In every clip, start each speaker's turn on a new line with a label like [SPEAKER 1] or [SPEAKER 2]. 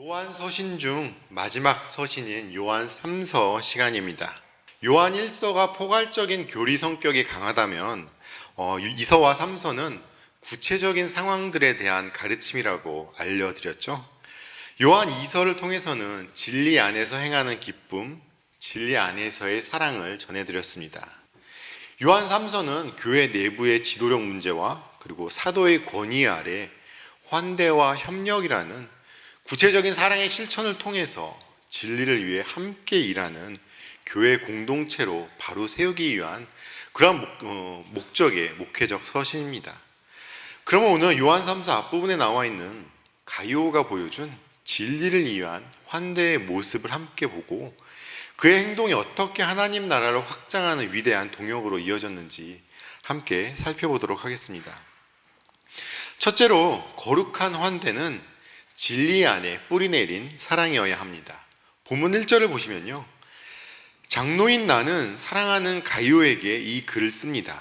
[SPEAKER 1] 요한 서신 중 마지막 서신인 요한 3서 시간입니다. 요한 1서가 포괄적인 교리 성격이 강하다면 2서와 3서는 구체적인 상황들에 대한 가르침이라고 알려드렸죠. 요한 2서를 통해서는 진리 안에서 행하는 기쁨, 진리 안에서의 사랑을 전해드렸습니다. 요한 3서는 교회 내부의 지도력 문제와 그리고 사도의 권위 아래 환대와 협력이라는 구체적인 사랑의 실천을 통해서 진리를 위해 함께 일하는 교회 공동체로 바로 세우기 위한 그런 목적의 목회적 서신입니다. 그러면 오늘 요한 3서 앞부분에 나와 있는 가이오가 보여준 진리를 위한 환대의 모습을 함께 보고 그의 행동이 어떻게 하나님 나라를 확장하는 위대한 동역으로 이어졌는지 함께 살펴보도록 하겠습니다. 첫째로 거룩한 환대는 진리 안에 뿌리 내린 사랑이어야 합니다. 본문 1절을 보시면요, 장로인 나는 사랑하는 가이오에게 이 글을 씁니다.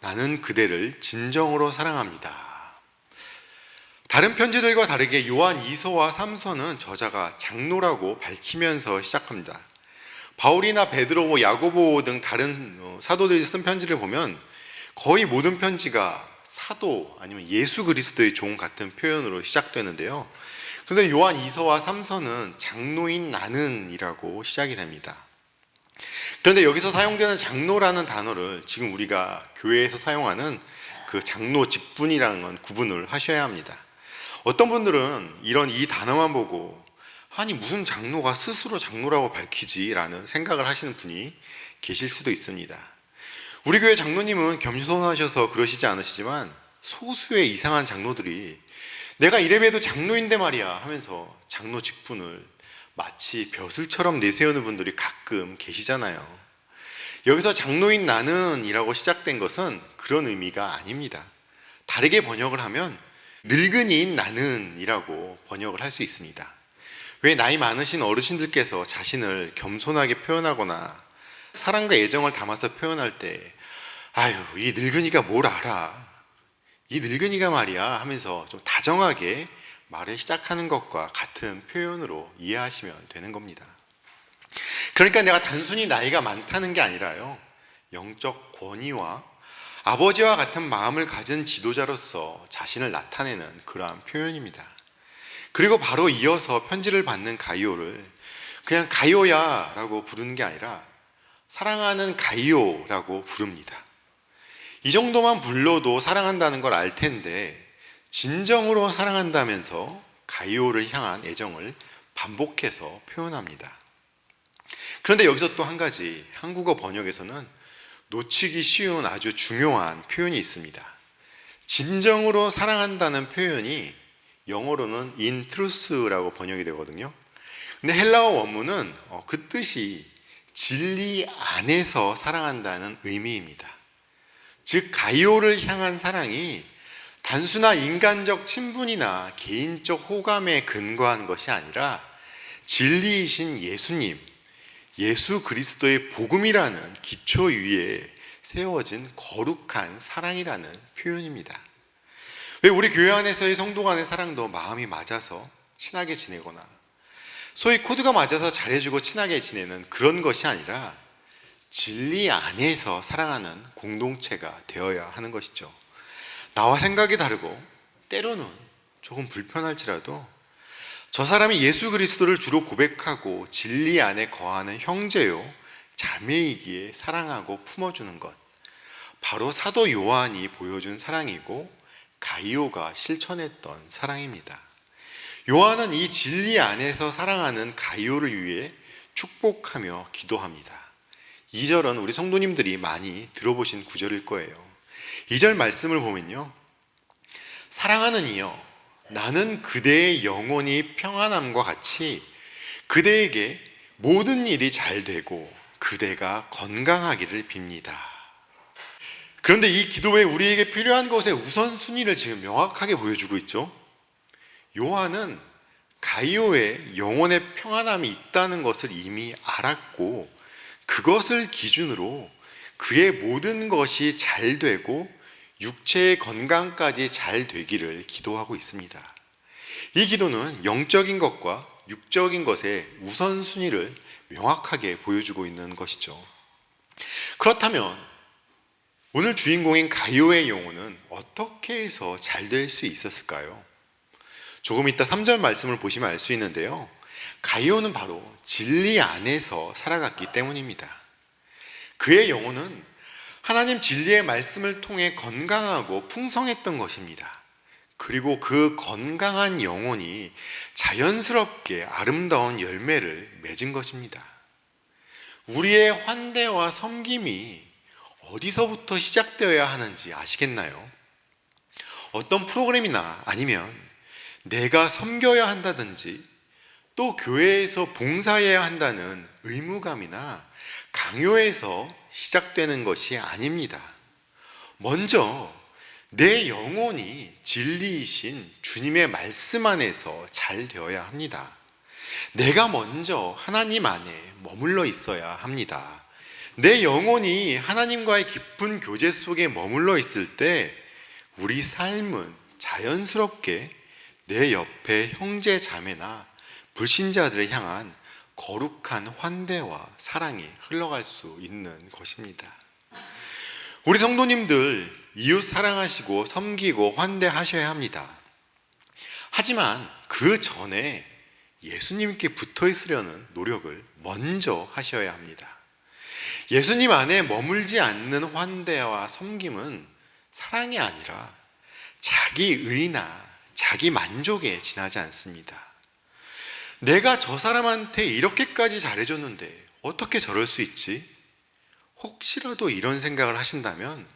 [SPEAKER 1] 나는 그대를 진정으로 사랑합니다. 다른 편지들과 다르게 요한 2서와 3서는 저자가 장로라고 밝히면서 시작합니다. 바울이나 베드로, 야고보 등 다른 사도들이 쓴 편지를 보면 거의 모든 편지가 사도 아니면 예수 그리스도의 종 같은 표현으로 시작되는데요. 그런데 요한 2서와 3서는 장로인 나는 이라고 시작이 됩니다. 그런데 여기서 사용되는 장로라는 단어를 지금 우리가 교회에서 사용하는 그 장로 직분이라는 건 구분을 하셔야 합니다. 어떤 분들은 이 단어만 보고 아니 무슨 장로가 스스로 장로라고 밝히지 라는 생각을 하시는 분이 계실 수도 있습니다. 우리 교회 장로님은 겸손하셔서 그러시지 않으시지만 소수의 이상한 장로들이 내가 이래봬도 장로인데 말이야 하면서 장로 직분을 마치 벼슬처럼 내세우는 분들이 가끔 계시잖아요. 여기서 장로인 나는 이라고 시작된 것은 그런 의미가 아닙니다. 다르게 번역을 하면 늙은이인 나는 이라고 번역을 할 수 있습니다. 왜 나이 많으신 어르신들께서 자신을 겸손하게 표현하거나 사랑과 애정을 담아서 표현할 때 아유 이 늙은이가 뭘 알아, 이 늙은이가 말이야 하면서 좀 다정하게 말을 시작하는 것과 같은 표현으로 이해하시면 되는 겁니다. 그러니까 내가 단순히 나이가 많다는 게 아니라요, 영적 권위와 아버지와 같은 마음을 가진 지도자로서 자신을 나타내는 그러한 표현입니다. 그리고 바로 이어서 편지를 받는 가이오를 그냥 가이오야 라고 부르는 게 아니라 사랑하는 가이오라고 부릅니다. 이 정도만 불러도 사랑한다는 걸 알 텐데 진정으로 사랑한다면서 가이오를 향한 애정을 반복해서 표현합니다. 그런데 여기서 또 한 가지 한국어 번역에서는 놓치기 쉬운 아주 중요한 표현이 있습니다. 진정으로 사랑한다는 표현이 영어로는 in truth라고 번역이 되거든요. 근데 헬라어 원문은 그 뜻이 진리 안에서 사랑한다는 의미입니다. 즉 가이오를 향한 사랑이 단순한 인간적 친분이나 개인적 호감에 근거한 것이 아니라 진리이신 예수님, 예수 그리스도의 복음이라는 기초 위에 세워진 거룩한 사랑이라는 표현입니다. 왜 우리 교회 안에서의 성도 간의 사랑도 마음이 맞아서 친하게 지내거나 소위 코드가 맞아서 잘해주고 친하게 지내는 그런 것이 아니라 진리 안에서 사랑하는 공동체가 되어야 하는 것이죠. 나와 생각이 다르고 때로는 조금 불편할지라도 저 사람이 예수 그리스도를 주로 고백하고 진리 안에 거하는 형제요 자매이기에 사랑하고 품어주는 것, 바로 사도 요한이 보여준 사랑이고 가이오가 실천했던 사랑입니다. 요한은 이 진리 안에서 사랑하는 가이오를 위해 축복하며 기도합니다. 2절은 우리 성도님들이 많이 들어보신 구절일 거예요. 2절 말씀을 보면요, 사랑하는 이여 나는 그대의 영혼이 평안함과 같이 그대에게 모든 일이 잘 되고 그대가 건강하기를 빕니다. 그런데 이 기도에 우리에게 필요한 것의 우선순위를 지금 명확하게 보여주고 있죠. 요한은 가이오의 영혼의 평안함이 있다는 것을 이미 알았고 그것을 기준으로 그의 모든 것이 잘 되고 육체의 건강까지 잘 되기를 기도하고 있습니다. 이 기도는 영적인 것과 육적인 것의 우선순위를 명확하게 보여주고 있는 것이죠. 그렇다면 오늘 주인공인 가이오의 영혼은 어떻게 해서 잘 될 수 있었을까요? 조금 이따 3절 말씀을 보시면 알 수 있는데요, 가이오는 바로 진리 안에서 살아갔기 때문입니다. 그의 영혼은 하나님 진리의 말씀을 통해 건강하고 풍성했던 것입니다. 그리고 그 건강한 영혼이 자연스럽게 아름다운 열매를 맺은 것입니다. 우리의 환대와 섬김이 어디서부터 시작되어야 하는지 아시겠나요? 어떤 프로그램이나 아니면 내가 섬겨야 한다든지 또 교회에서 봉사해야 한다는 의무감이나 강요에서 시작되는 것이 아닙니다. 먼저 내 영혼이 진리이신 주님의 말씀 안에서 잘 되어야 합니다. 내가 먼저 하나님 안에 머물러 있어야 합니다. 내 영혼이 하나님과의 깊은 교제 속에 머물러 있을 때 우리 삶은 자연스럽게 내 옆에 형제 자매나 불신자들을 향한 거룩한 환대와 사랑이 흘러갈 수 있는 것입니다. 우리 성도님들 이웃 사랑하시고 섬기고 환대하셔야 합니다. 하지만 그 전에 예수님께 붙어 있으려는 노력을 먼저 하셔야 합니다. 예수님 안에 머물지 않는 환대와 섬김은 사랑이 아니라 자기 의나 자기 만족에 지나지 않습니다. 내가 저 사람한테 이렇게까지 잘해줬는데 어떻게 저럴 수 있지? 혹시라도 이런 생각을 하신다면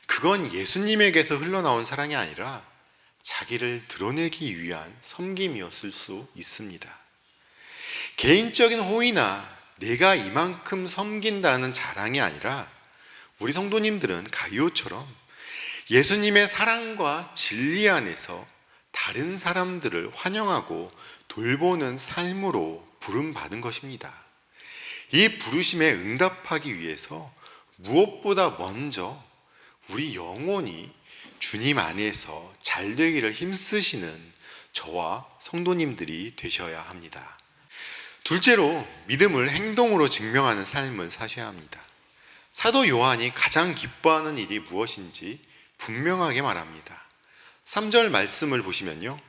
[SPEAKER 1] 그건 예수님에게서 흘러나온 사랑이 아니라 자기를 드러내기 위한 섬김이었을 수 있습니다. 개인적인 호의나 내가 이만큼 섬긴다는 자랑이 아니라 우리 성도님들은 가이오처럼 예수님의 사랑과 진리 안에서 다른 사람들을 환영하고 돌보는 삶으로 부름받은 것입니다. 이 부르심에 응답하기 위해서 무엇보다 먼저 우리 영혼이 주님 안에서 잘 되기를 힘쓰시는 저와 성도님들이 되셔야 합니다. 둘째로 믿음을 행동으로 증명하는 삶을 사셔야 합니다. 사도 요한이 가장 기뻐하는 일이 무엇인지 분명하게 말합니다. 3절 말씀을 보시면요,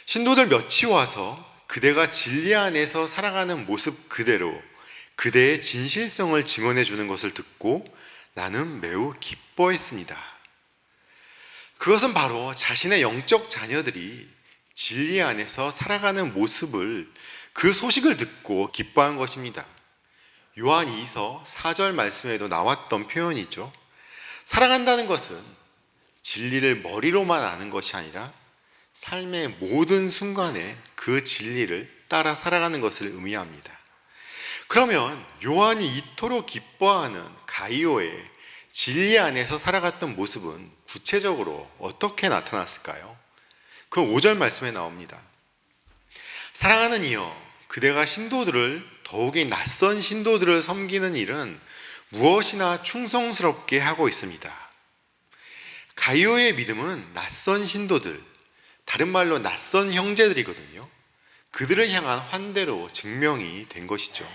[SPEAKER 1] 신도들 몇이 와서 그대가 진리 안에서 살아가는 모습 그대로 그대의 진실성을 증언해 주는 것을 듣고 나는 매우 기뻐했습니다. 그것은 바로 자신의 영적 자녀들이 진리 안에서 살아가는 모습을, 그 소식을 듣고 기뻐한 것입니다. 요한 2서 4절 말씀에도 나왔던 표현이죠. 살아간다는 것은 진리를 머리로만 아는 것이 아니라 삶의 모든 순간에 그 진리를 따라 살아가는 것을 의미합니다. 그러면 요한이 이토록 기뻐하는 가이오의 진리 안에서 살아갔던 모습은 구체적으로 어떻게 나타났을까요? 그 5절 말씀에 나옵니다. 사랑하는 이여, 그대가 신도들을, 더욱이 낯선 신도들을 섬기는 일은 무엇이나 충성스럽게 하고 있습니다. 가이오의 믿음은 낯선 신도들, 다른 말로 낯선 형제들이거든요. 그들을 향한 환대로 증명이 된 것이죠.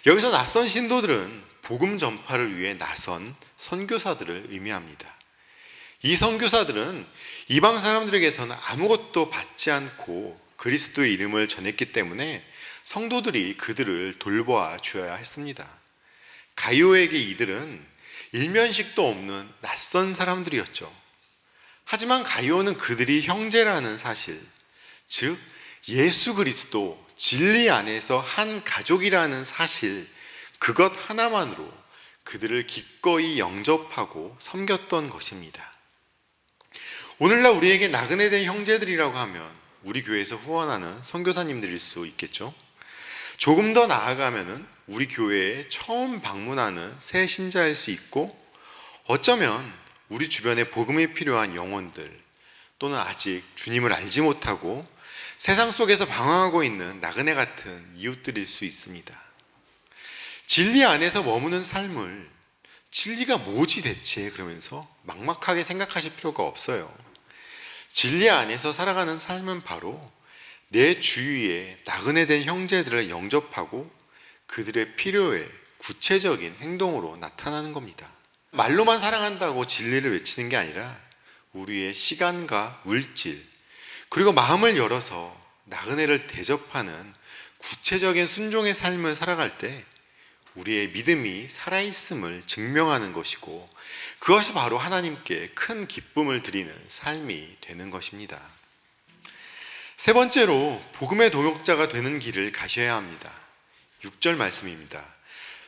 [SPEAKER 1] 여기서 낯선 신도들은 복음 전파를 위해 나선 선교사들을 의미합니다. 이 선교사들은 이방 사람들에게서는 아무것도 받지 않고 그리스도의 이름을 전했기 때문에 성도들이 그들을 돌보아 주어야 했습니다. 가이오에게 이들은 일면식도 없는 낯선 사람들이었죠. 하지만 가이오는 그들이 형제라는 사실, 즉 예수 그리스도 진리 안에서 한 가족이라는 사실, 그것 하나만으로 그들을 기꺼이 영접하고 섬겼던 것입니다. 오늘날 우리에게 나그네 된 형제들이라고 하면 우리 교회에서 후원하는 선교사님들일 수 있겠죠. 조금 더 나아가면은 우리 교회에 처음 방문하는 새 신자일 수 있고, 어쩌면 우리 주변에 복음이 필요한 영혼들, 또는 아직 주님을 알지 못하고 세상 속에서 방황하고 있는 나그네 같은 이웃들일 수 있습니다. 진리 안에서 머무는 삶을 진리가 뭐지 대체 그러면서 막막하게 생각하실 필요가 없어요. 진리 안에서 살아가는 삶은 바로 내 주위에 나그네 된 형제들을 영접하고 그들의 필요에 구체적인 행동으로 나타나는 겁니다. 말로만 사랑한다고 진리를 외치는 게 아니라 우리의 시간과 물질 그리고 마음을 열어서 나그네를 대접하는 구체적인 순종의 삶을 살아갈 때 우리의 믿음이 살아있음을 증명하는 것이고 그것이 바로 하나님께 큰 기쁨을 드리는 삶이 되는 것입니다. 세 번째로 복음의 동역자가 되는 길을 가셔야 합니다. 6절 말씀입니다.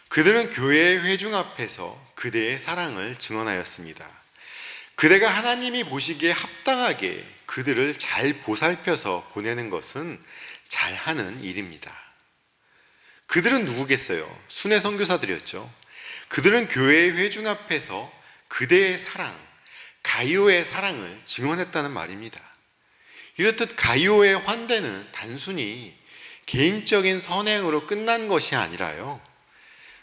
[SPEAKER 1] 그들은 교회의 회중 앞에서 그대의 사랑을 증언하였습니다. 그대가 하나님이 보시기에 합당하게 그들을 잘 보살펴서 보내는 것은 잘하는 일입니다. 그들은 누구겠어요? 순회 선교사들이었죠. 그들은 교회의 회중 앞에서 그대의 사랑, 가이오의 사랑을 증언했다는 말입니다. 이렇듯 가이오의 환대는 단순히 개인적인 선행으로 끝난 것이 아니라요,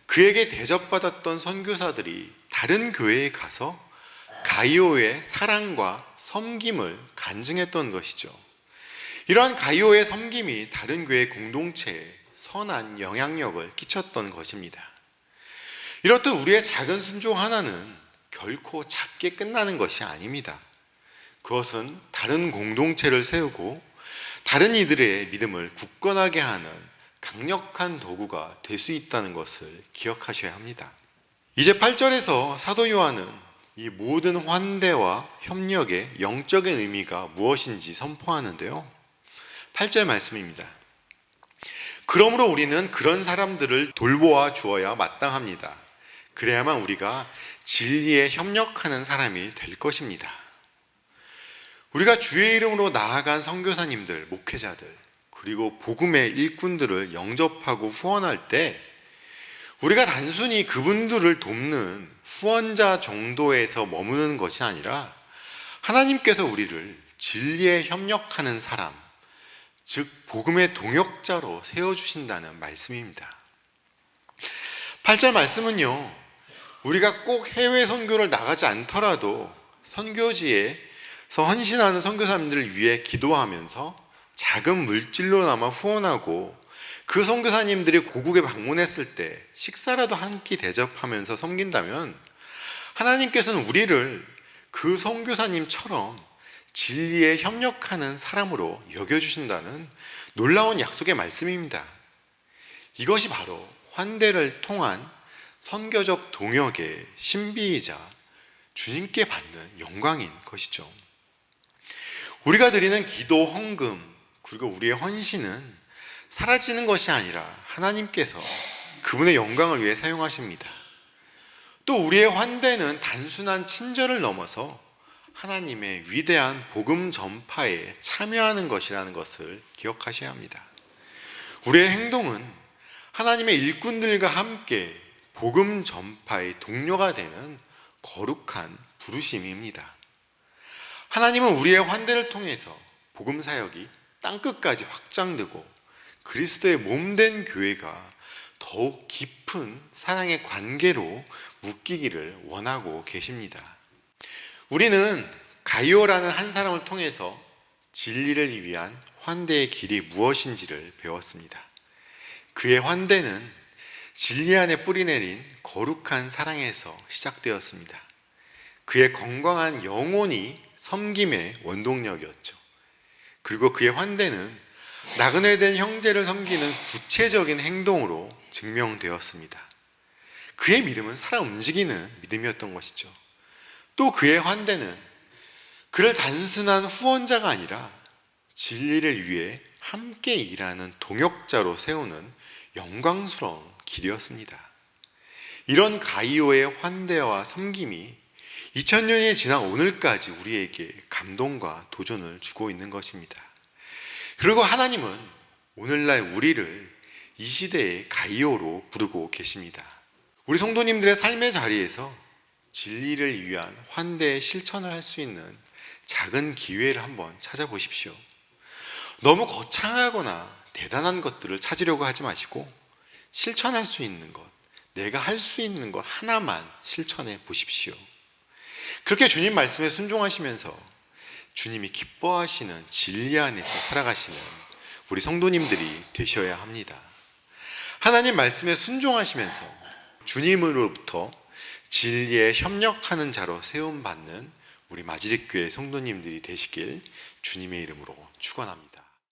[SPEAKER 1] 그에게 대접받았던 선교사들이 다른 교회에 가서 가이오의 사랑과 섬김을 간증했던 것이죠. 이러한 가이오의 섬김이 다른 교회 공동체에 선한 영향력을 끼쳤던 것입니다. 이렇듯 우리의 작은 순종 하나는 결코 작게 끝나는 것이 아닙니다. 그것은 다른 공동체를 세우고 다른 이들의 믿음을 굳건하게 하는 강력한 도구가 될 수 있다는 것을 기억하셔야 합니다. 이제 8절에서 사도 요한은 이 모든 환대와 협력의 영적인 의미가 무엇인지 선포하는데요. 8절 말씀입니다. 그러므로 우리는 그런 사람들을 돌보아 주어야 마땅합니다. 그래야만 우리가 진리에 협력하는 사람이 될 것입니다. 우리가 주의 이름으로 나아간 선교사님들, 목회자들, 그리고 복음의 일꾼들을 영접하고 후원할 때 우리가 단순히 그분들을 돕는 후원자 정도에서 머무는 것이 아니라 하나님께서 우리를 진리에 협력하는 사람, 즉 복음의 동역자로 세워주신다는 말씀입니다. 8절 말씀은요, 우리가 꼭 해외 선교를 나가지 않더라도 선교지에서 헌신하는 선교사님들을 위해 기도하면서 작은 물질로나마 후원하고 그 선교사님들이 고국에 방문했을 때 식사라도 한 끼 대접하면서 섬긴다면 하나님께서는 우리를 그 선교사님처럼 진리에 협력하는 사람으로 여겨주신다는 놀라운 약속의 말씀입니다. 이것이 바로 환대를 통한 선교적 동역의 신비이자 주님께 받는 영광인 것이죠. 우리가 드리는 기도, 헌금, 그리고 우리의 헌신은 사라지는 것이 아니라 하나님께서 그분의 영광을 위해 사용하십니다. 또 우리의 환대는 단순한 친절을 넘어서 하나님의 위대한 복음 전파에 참여하는 것이라는 것을 기억하셔야 합니다. 우리의 행동은 하나님의 일꾼들과 함께 복음 전파의 동료가 되는 거룩한 부르심입니다. 하나님은 우리의 환대를 통해서 복음 사역이 땅끝까지 확장되고 그리스도의 몸된 교회가 더욱 깊은 사랑의 관계로 묶이기를 원하고 계십니다. 우리는 가이오라는 한 사람을 통해서 진리를 위한 환대의 길이 무엇인지를 배웠습니다. 그의 환대는 진리 안에 뿌리내린 거룩한 사랑에서 시작되었습니다. 그의 건강한 영혼이 섬김의 원동력이었죠. 그리고 그의 환대는 나그네 된 형제를 섬기는 구체적인 행동으로 증명되었습니다. 그의 믿음은 살아 움직이는 믿음이었던 것이죠. 또 그의 환대는 그를 단순한 후원자가 아니라 진리를 위해 함께 일하는 동역자로 세우는 영광스러운 길이었습니다. 이런 가이오의 환대와 섬김이 2000년이 지난 오늘까지 우리에게 감동과 도전을 주고 있는 것입니다. 그리고 하나님은 오늘날 우리를 이 시대의 가이오로 부르고 계십니다. 우리 성도님들의 삶의 자리에서 진리를 위한 환대의 실천을 할 수 있는 작은 기회를 한번 찾아보십시오. 너무 거창하거나 대단한 것들을 찾으려고 하지 마시고 실천할 수 있는 것, 내가 할 수 있는 것 하나만 실천해 보십시오. 그렇게 주님 말씀에 순종하시면서 주님이 기뻐하시는 진리 안에서 살아가시는 우리 성도님들이 되셔야 합니다. 하나님 말씀에 순종하시면서 주님으로부터 진리에 협력하는 자로 세움받는 우리 마지릭교회 성도님들이 되시길 주님의 이름으로 축원합니다.